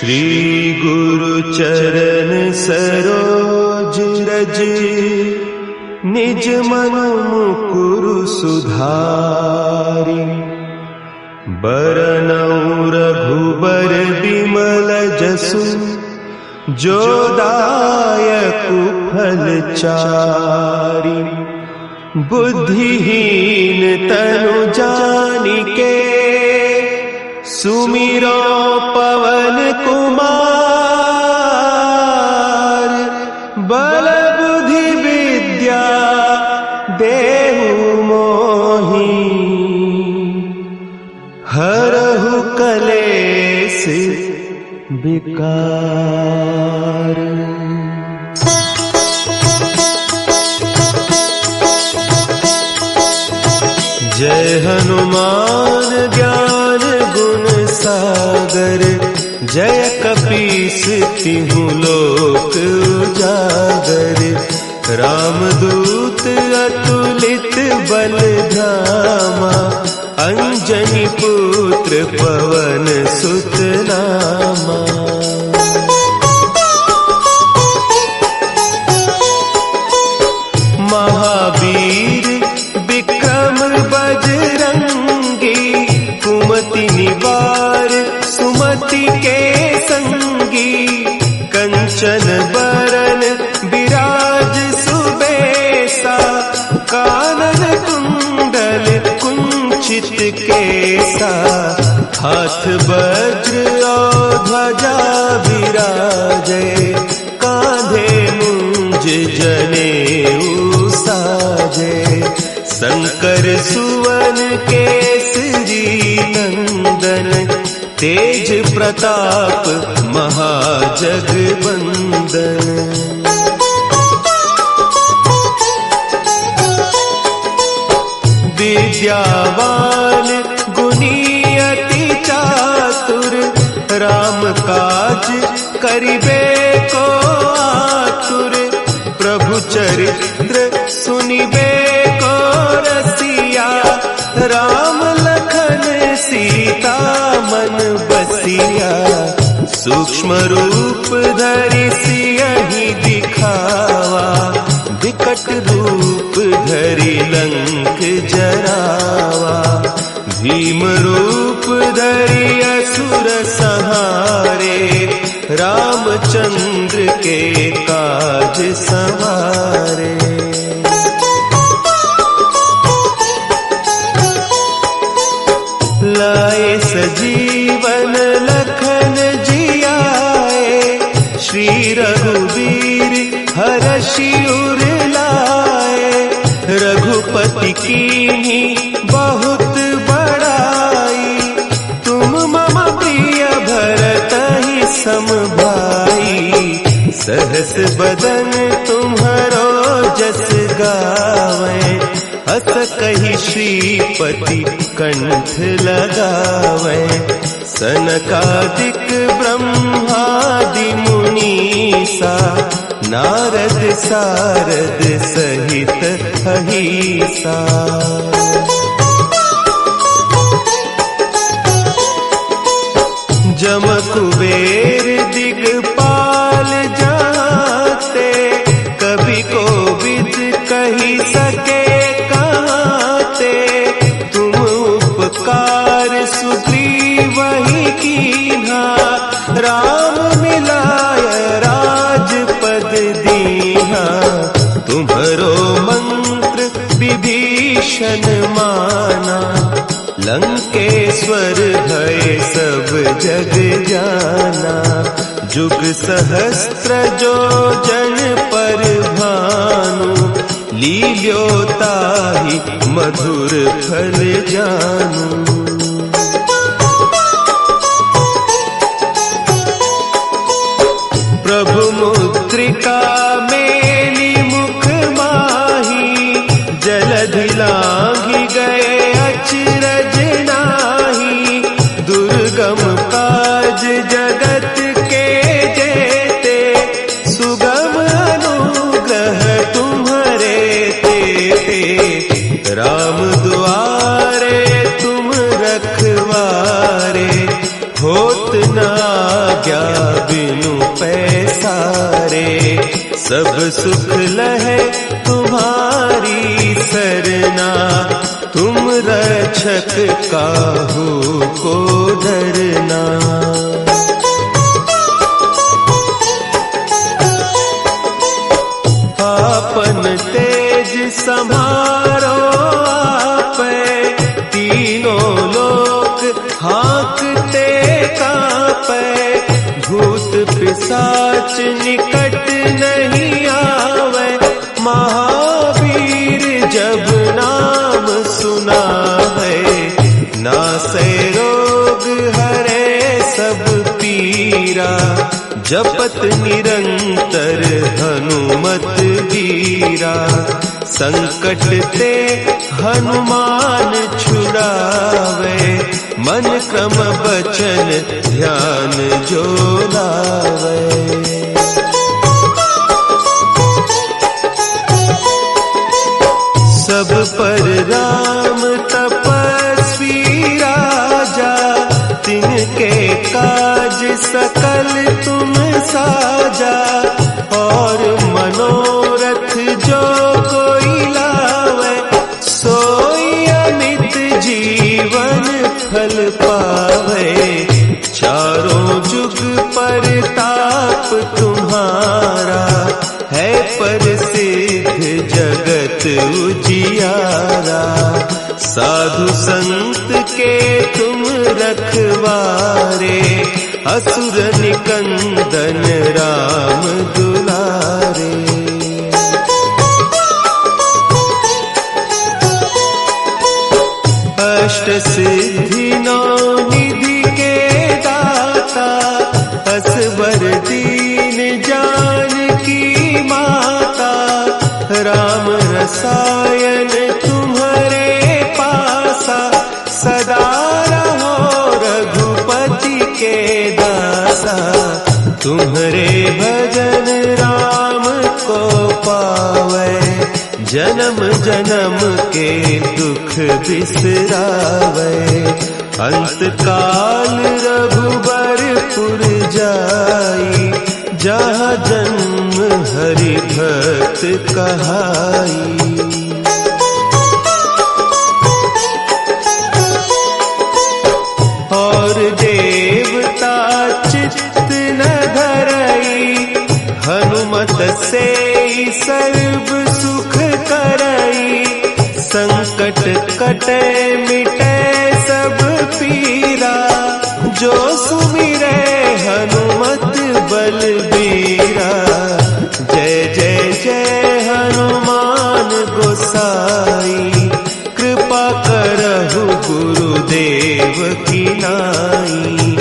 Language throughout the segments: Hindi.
श्री गुरु चरण सरोज रज, निज मन मुकुरु सुधारि। बरनउँ रघुबर बिमल जसु, जो दायकु फल चारि। बुद्धिहीन तनु जानिके, सुमिरो पवन कुमार। बल बुद्धि विद्या देहु मोहि, हरहु कलेस विकार। जय हनुमान ज्ञान गुण सागर, जय कपीस तिहु लोक उजागर। रामदूत अतुलित बल धामा, अंजनी पुत्र पवन सुत नामा। महावीर विक्रम बजरंगी, कुमति निवार सुमति के संगी। कंचन बरन विराज सुबेसा, कानन कुंडल कुंचित केसा। हाथ वज्र और ध्वजा विराजे, कांधे मुंज जनेऊ साजे। शंकर सुवन केसरी नंदन, तेज प्रताप महाजगवंदन। विद्यावान गुणी अति चातुर, राम काज करिबे को आतुर। प्रभु चरित्र सुनिबे को रसिया, राम लखन सीता मन बसिया। सूक्ष्म रूप धरि सियहि दिखावा, विकट रूप धरि लंक जरावा। भीम रूप धरि असुर संहारे, रामचंद्र के काज सवारे। लाए सजीवन लखन जियाए, श्री रघुवीर हरषि उर लाए। रघुपति कीन्ही बहुत बड़ाई, तुम मम प्रिय भरतहि सम भाई। सहस बदन तुम्हरो जस गावें, अस कहि श्रीपति कंठ लगावें। सनकादिक ब्रह्मादि मुनीसा, नारद सारद सहित अहीसा। जम कुबेर दिगपाल जाते, कवि कोविद कहि सके कहते। तुम उपकार सुग्रीवहि कीन्हा, राम मिलाय राजपद दीन्हा। तुम्हरो मंत्र विभीषण माना, लंकेश्वर भय सब जग जाना। जुग सहस्त्र जो जन पर भानु, लील्यो ताहि मधुर फल जानू। प्रभु मुद्रिका मेली मुख माही, जलधि लांघि गए अचरज नाही। दुर्गम काज जगत के जेते, सुगम अनुग्रह तुम्हरे तेते। राम दुआरे तुम रखवारे, होत न आज्ञा बिनु पैसारे, सब सुख लहे तुम्हारी सरना, तुम रक्षक काहू को डरना। आपन तेज समारो आपे, तीनों लोक हाँकते कापे, भूत पिशाच निकट नहीं आवे, महावीर जब नाम सुना है, नासे रोग हरे सब पीरा, जपत निरंतर हनुमत वीरा, संकट ते हनुमान छुड़ावे, मन क्रम बचन ध्यान जो लावे। सब पर राम तपस्वी राजा, तिनके काज सकल तुम साजा, और मनोरथ जो कोई लावे, सोई अमित जीवन फल पावे, चारों जुग परताप तुम्हारा, है प्रसिद्ध जगत उजियारा, साधु संत के तुम रखवारे, असुर निकंदन राम दुलारे। अष्ट सिद्धि नौ निधि के दाता, असवर दीन जानकी माता, राम रसायन तुम्हारे पासा, सदा रहो रघुपति के दासा, तुम्हारे भजन राम को पावे, जन्म जन्म के दुख बिसरावे, अंत काल रघुबरपुर जाई, जहाँ जन्म हरि भक्त कहाई। और देवता चित्त न धरई, हनुमत से सर्व सुख करई, संकट कटे मिटे सब पीरा, जो सुमिरे हनुमत बलबीरा, जय जय जय हनुमान गोसाई, कृपा करहु गुरुदेव की नाई,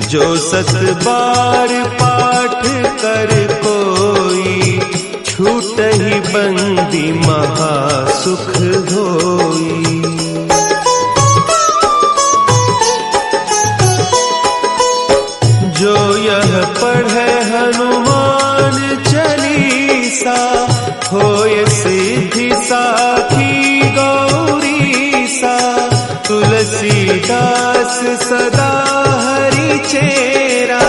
जो सत बार पाठ कर कोई, छूटहि बंदी महासुख होई। जो यह पढ़े हनुमान चालीसा, होय सिद्धि साखी गौरीसा, तुलसीदास सदा हरि चेरा,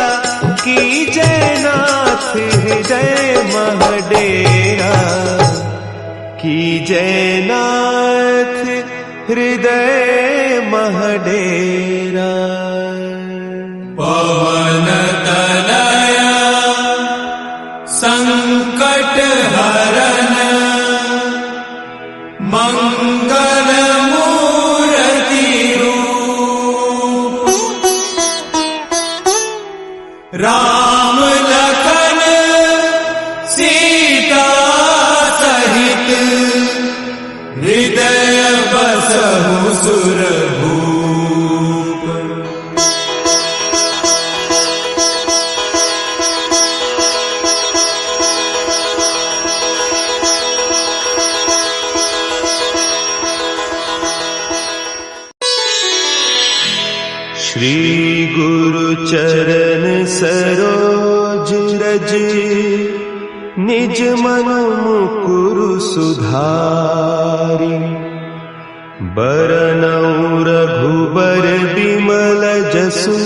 की जयनाथ हृदय महडेरा, की जयनाथ हृदय महडेरा। पवन तनया संकट हरन, मंगल मूर्ति रूप, राम लखन सीता सहित, हृदय बसहु सुरभूप। श्री गुरु चरण सरोज रज, निज मन मुकुरु सुधारि, बरनउँ रघुबर बिमल जसु,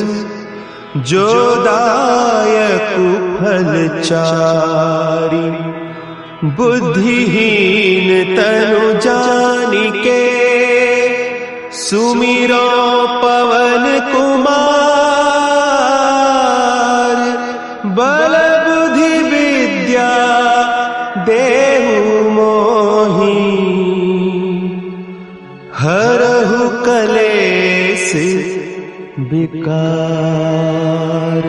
जो दायक फलचारी। बुद्धिहीन तनु जानिके सुमिरो पवन कुमार। बल बुद्धि विद्या देहु मोहि हरहु कलेस विकार।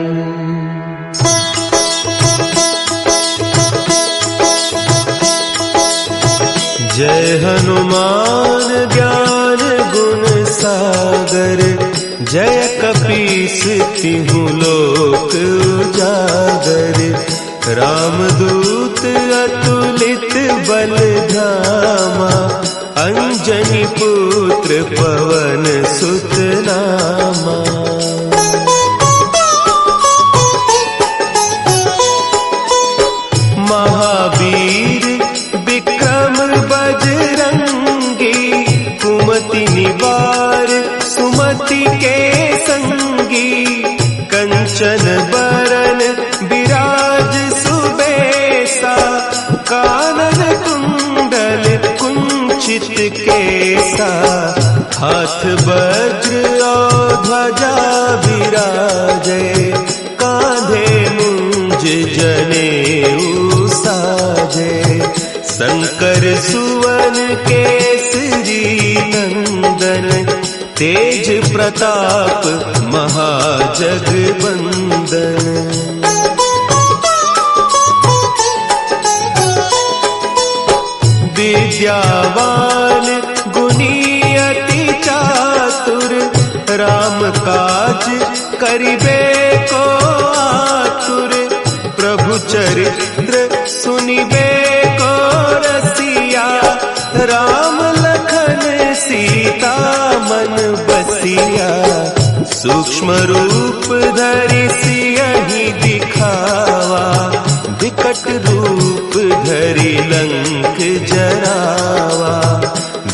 जय हनुमान ज्ञान गुण सागर। जय कपीस तिहु लोक उजागर। रामदूत अतुलित बल धामा। अंजनी पुत्र पवन सुत नामा। महावीर विक्रम बजरंगी। कुमति निवार सुमति के संगी। कंचन बरन विराज सुबेसा। कानन कुंडल कुंचित केसा। हाथ वज्र और ध्वजा विराजे। कांधे मुंज जनेऊ साजे। शंकर सुवन केसरी नंदन। तेज प्रताप महाजगवंदन। विद्यावान गुणी अति चातुर। राम काज करिबे को आतुर। प्रभु चरित्र सुनिबे को रसिया। राम लखन सीता मन बसिया। सूक्ष्म रूप धरि सियहि दिखावा। विकट रूप धरि लंक जरावा।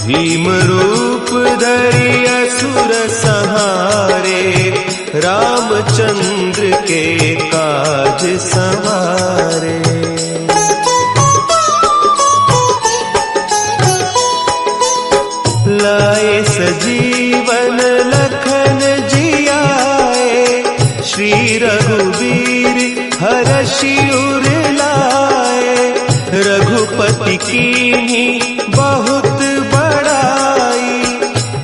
भीम रूप धरि असुर संहारे। रामचंद्र के काज सवारे। लाए सजीवन लखन जियाए। श्री रघुवीर हरषि उर लाए। रघुपति कीन्ही बहुत बड़ाई।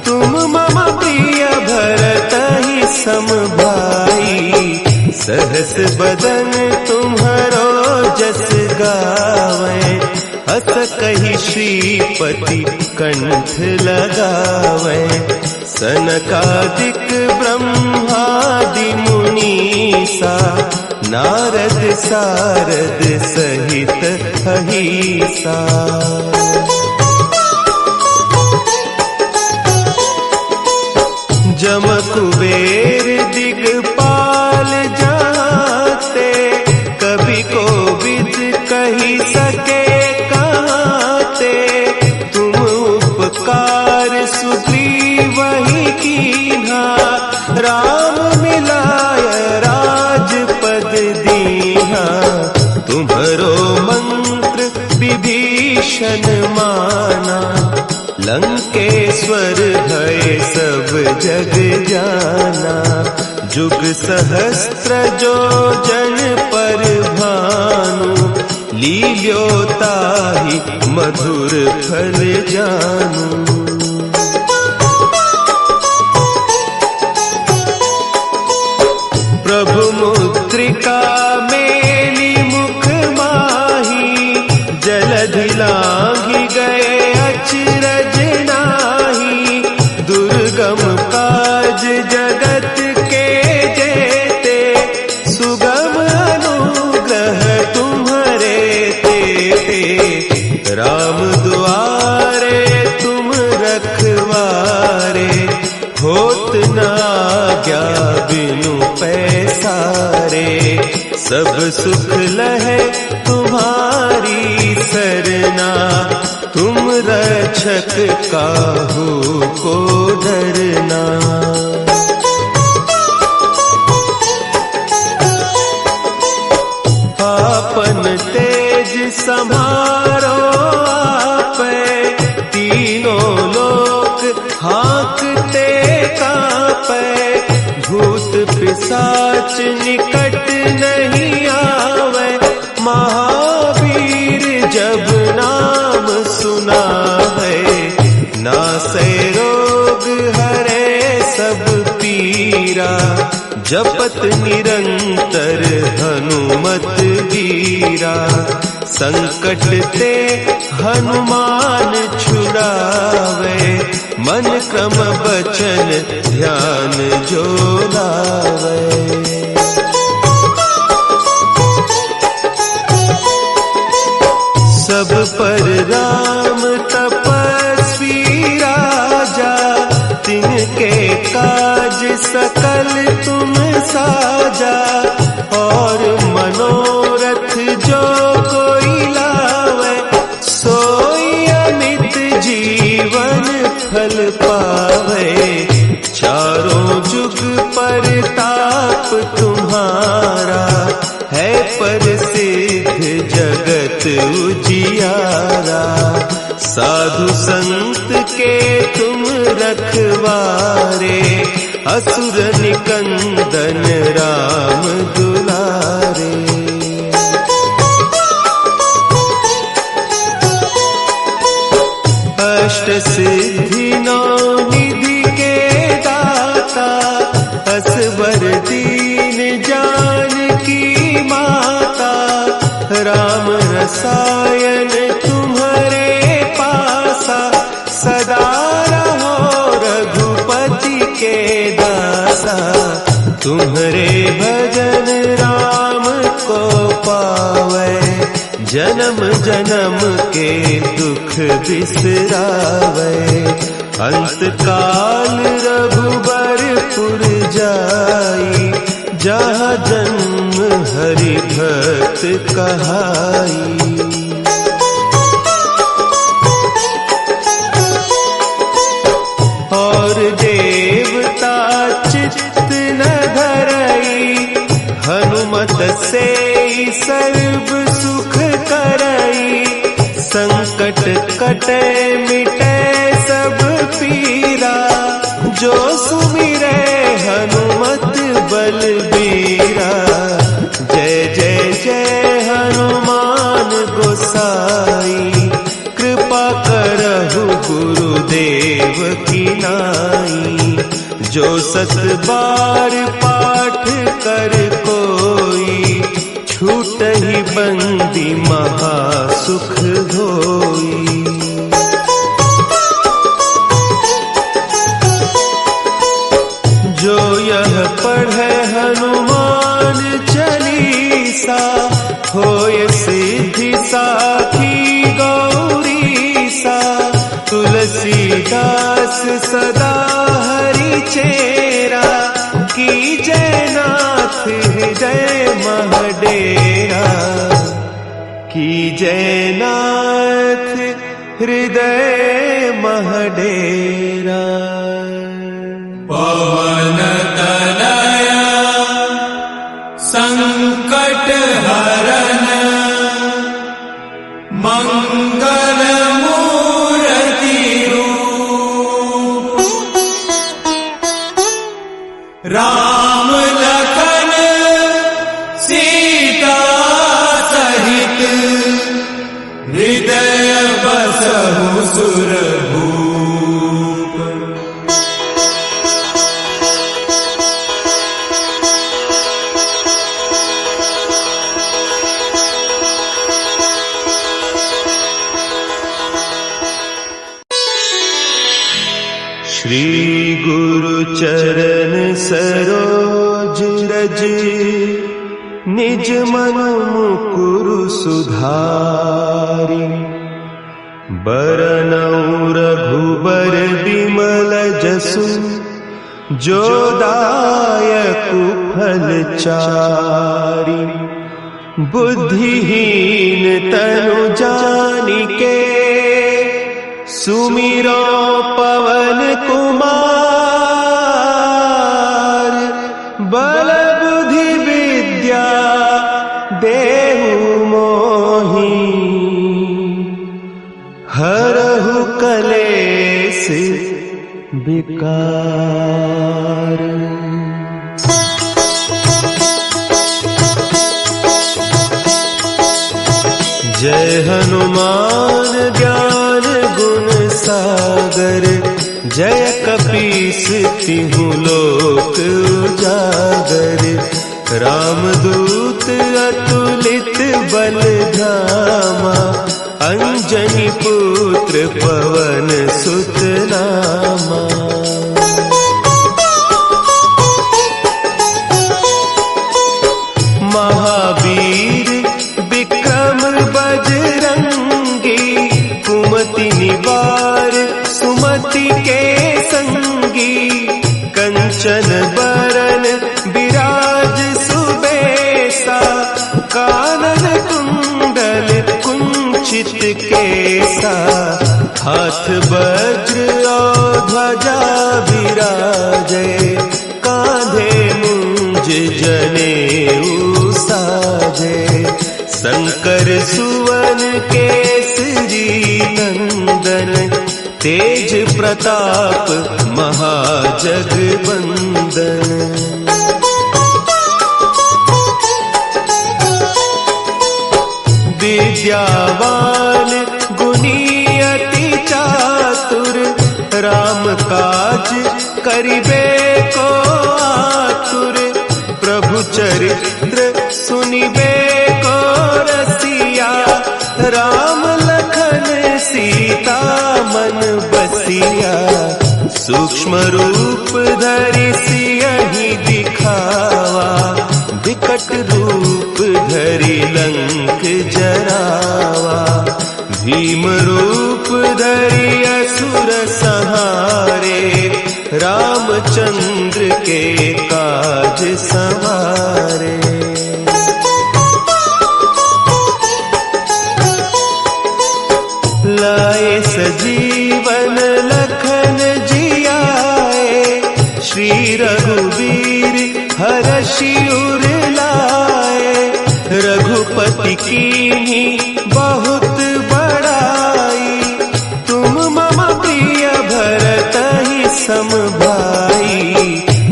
तुम मम प्रिय भरतहि सम भाई। सहस बदन तुम्हरो जस गावे। हस कहि श्रीपति कंठ लगावे। सनकादिक ब्रह्मादि मुनीसा। नारद सारद सहित अहीसा। जम कुबेर दिगपाल जाते। कवि कोविद कहि सके कहते। तुम उपकार सुग्रीवहि कीन्हा। राम मिलाय राजपद दीन्हा। तुम्हरो मंत्र विभीषण माना। लंकेश्वर भय सब जग जाना। जुग सहस्त्र जो जन पर भानु। लील्योताहि मधुर फल जानू। प्रभु मुद्रिका मेली मुख माही। जलधि लांघि गए अचरज नाही। दुर्गम काज जगत के जेते। सुगम अनुग्रह तुम्हरे तेते। राम दुआरे तुम रखवारे। होत न आज्ञा बिनु पैसारे। सब सुख लहे तुम्हारी सरना। तुम रक्षक काहू को डरना। पिशाच निकट नहीं आवे, महावीर जब नाम सुना है। नासै रोग हरे सब पीरा, जपत निरंतर हनुमत वीरा। संकट ते हनुमान छुड़ावे, मन क्रम बचन ध्यान जो लावे। सब पर राम तपस्वी राजा, तिनके काज सकल तुम साजा। और मनोरथ जो कोई लावे, सोई अमित जीवन फल पावे। चारों जुग परताप तुम्हारा, है प्रसिद्ध जगत उजियारा। साधु संत के तुम रखवारे, असुर निकंदन राम दुलारे। अष्ट सिद्धि नौ निधि के दाता, असवर दीन जानकी माता। राम रसायन तुम्हारे पासा, सदा रहो रघुपति के दासा। तुम्हारे भजन राम को पावे, जन्म जन्म के दुख बिसरावे। अंत काल रघुबरपुर जाई, जहाँ जन्म हरि भक्त कहाई। और देवता चित्त न धरई, हनुमत से सर्व सुख करई। संकट कटे मिटे सब पीरा, जो सुमिरे हनुमत बलबीरा। जय जय जय हनुमान गोसाई, कृपा करहु गुरुदेव की नाई। जो सत बार पाठ कर कोई, छूटहि बंदी महासुख होई। जो यह पढ़े हनुमान चालीसा, होय सिद्धि साखी गौरीसा। तुलसीदास सदा हरि चेरा, की जयनाथ हृदय महडेरा। की जयनाथ हृदय महडेरा। पवन तनया संकट हरन, मंगल मूर्ति रूप। राम लखन सीता सहित, हृदय बसहु सुरभूप। श्री गुरु चरण सरोज रज, निज मन मुकुरु सुधारि। बरनउँ रघुबर बिमल जसु, जो दायकु फल चारि। बुद्धिहीन तनु जानिके, सुमिरो पवन कुमार। बल बुद्धि विद्या देहु मोहि, हरहु कलेश विकार। जय हनुमान ज्ञान गुण सागर, जय कपीस तिहु लोक उजागर। रामदूत अतुलित बल धामा, अंजनी पुत्र पवन सुत नामा। महावीर विक्रम बजरंगी, कुमति निवार सुमति के संगी। कंचन बरन विराज सुबेसा, कानन कुंडल कुंचित केसा। हाथ वज्र और ध्वजा विराजे, कांधे मुंज जनेऊ साजे। शंकर सुवन केसरी नंदन, तेज प्रताप महाजगवंदन। विद्यावान गुणी अति चातुर, राम काज करिबे को आतुर। प्रभु चरित्र सुनिबे को रसिया, राम लखन सीता मन बसिया। सूक्ष्म रूप धरि सियहि दिखावा, विकट रूप धरि लंक जरावा। भीम रूप धरि असुर संहारे, रामचंद्र के काज संवारे। लाए सजीवन लखन जियाए, श्री रघुवीर हरषि उर लाए। रघुपति कीन्ही बहुत बड़ाई, तुम मम प्रिय भरतहि सम भाई।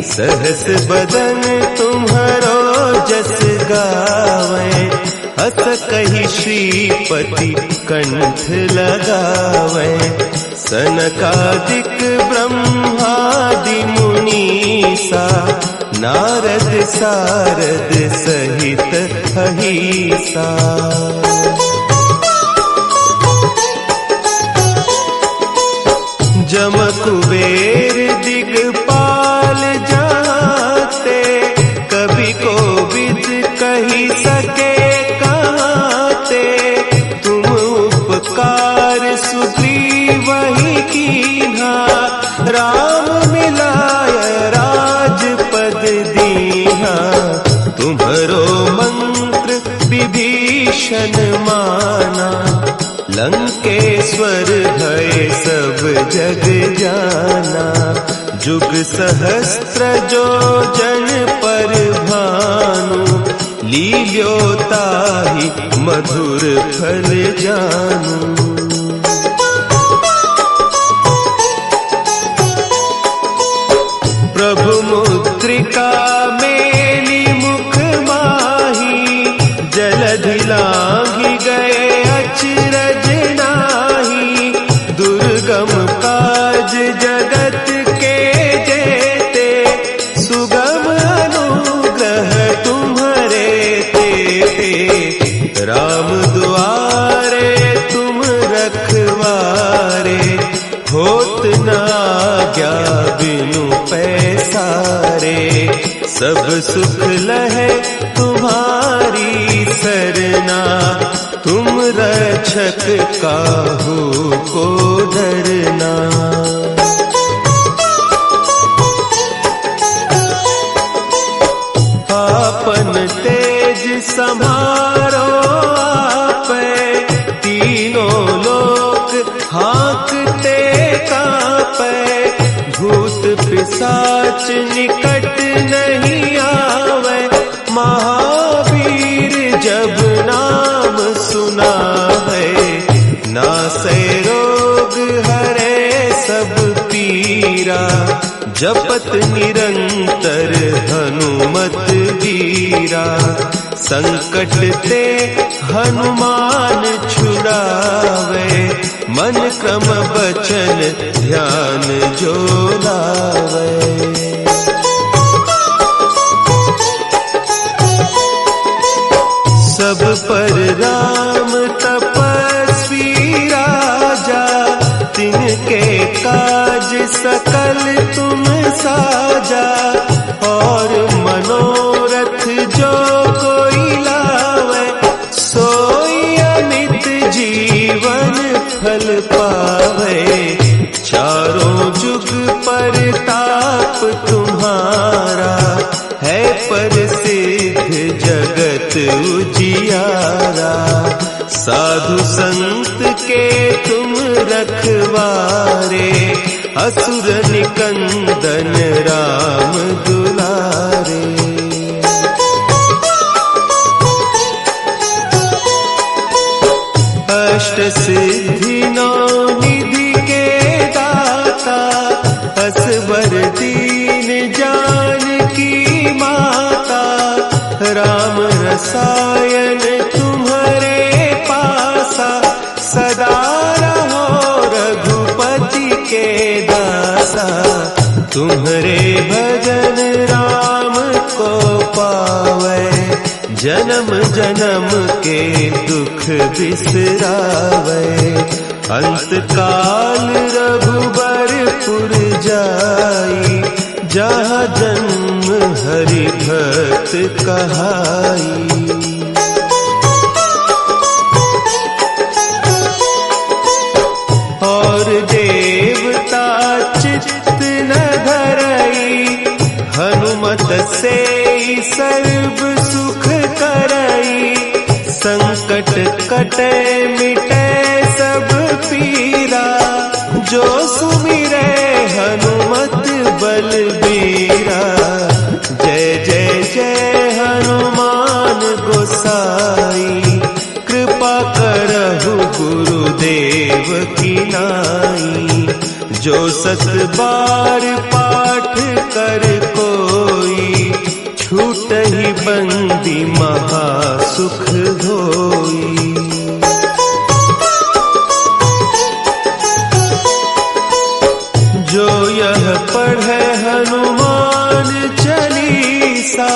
सहस बदन तुम्हरो जस गावें, हस कहि श्रीपति कंठ लगावें। सनकादिक ब्रह्मादि मुनीसा, नारद सारद सहित अहीसा। जम कुबेर दिगपाल जाते, कभी कोविद कही सके कहते। तुम उपकार सुग्रीवहि कीन्हा, राम मिलाय राजपद दीन्हा। तुम्हरो मंत्र विभीषण माना, लंकेश्वर भय सब जग जाना। जुग सहस्त्र जो जन पर भानु, लील्योताहि मधुर फल जानू। प्रभु मुद्रिका मेली मुख माही, जलधि लांघि गए अचरज नाही। दुर्गम काज जगत के जेते, सुगम अनुग्रह तुम्हरे तेते। राम दुआरे तुम रखवारे, होत न आज्ञा बिनु पैसारे। सब सुख लहे तुम्हारी सरना, तुम रक्षक काहू को डरना। आपन तेज समारो आपे, तीनों लोक हाँकते कांपे। भूत पिशाच निकट नहीं आवे, महावीर जब नाम सुना है। नासै रोग हरे सब पीरा, जपत निरंतर हनुमत वीरा। संकट ते हनुमान छुड़ावे, मन क्रम बचन ध्यान जो लावे। सब पर राम तपस्वी राजा, तिनके काज सकल तुम साजा। और मनोरथ जो कोई लावे, सोई अमित जीवन फल पावे। चारों जुग परताप तुम्हारा, है प्रसिद्ध जगत उजियारा। साधु संत के तुम रखवारे, असुर निकंदन राम दुलारे। अष्ट सिद्धि नौ निधि के दाता, असवर दीन जानकी माता। राम रसायन तुम्हारे पासा, सदा रहो रघुपति के दासा। तुम्हारे भजन राम को पावे, जन्म जन्म के दुख बिसरावे। अंत काल रघुबरपुर जाई, जहाँ जन्म हरि भक्त कहाई। और देवता चित्त न धरई, हनुमत से सर्व सुख करई। संकट कटे मिटे सब पीरा, जो सुमिरे हनुमत बलबीरा। जय जय जय हनुमान गोसाई, कृपा करहु गुरुदेव की नाई। जो सत बार पाठ कर कोई, छूटहि बंदी महासुख होई। जो यह पढ़े हनुमान चालीसा,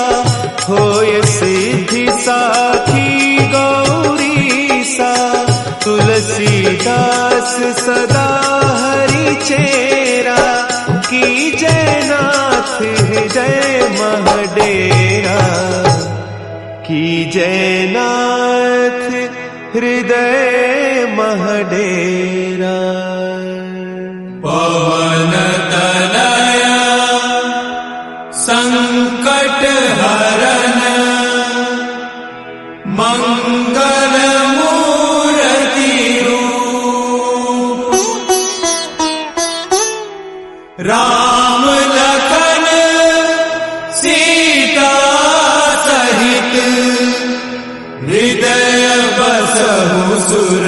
होय सिद्धि साखी गौरीसा। तुलसीदास सदा हरि चेरा, की जयनाथ हृदय महडेरा। की जयनाथ हृदय महडेरा। पवन तनया संकट हरन, मंगल मूर्ति रूप। राम लखन सीता सहित, हृदय बसहु सुर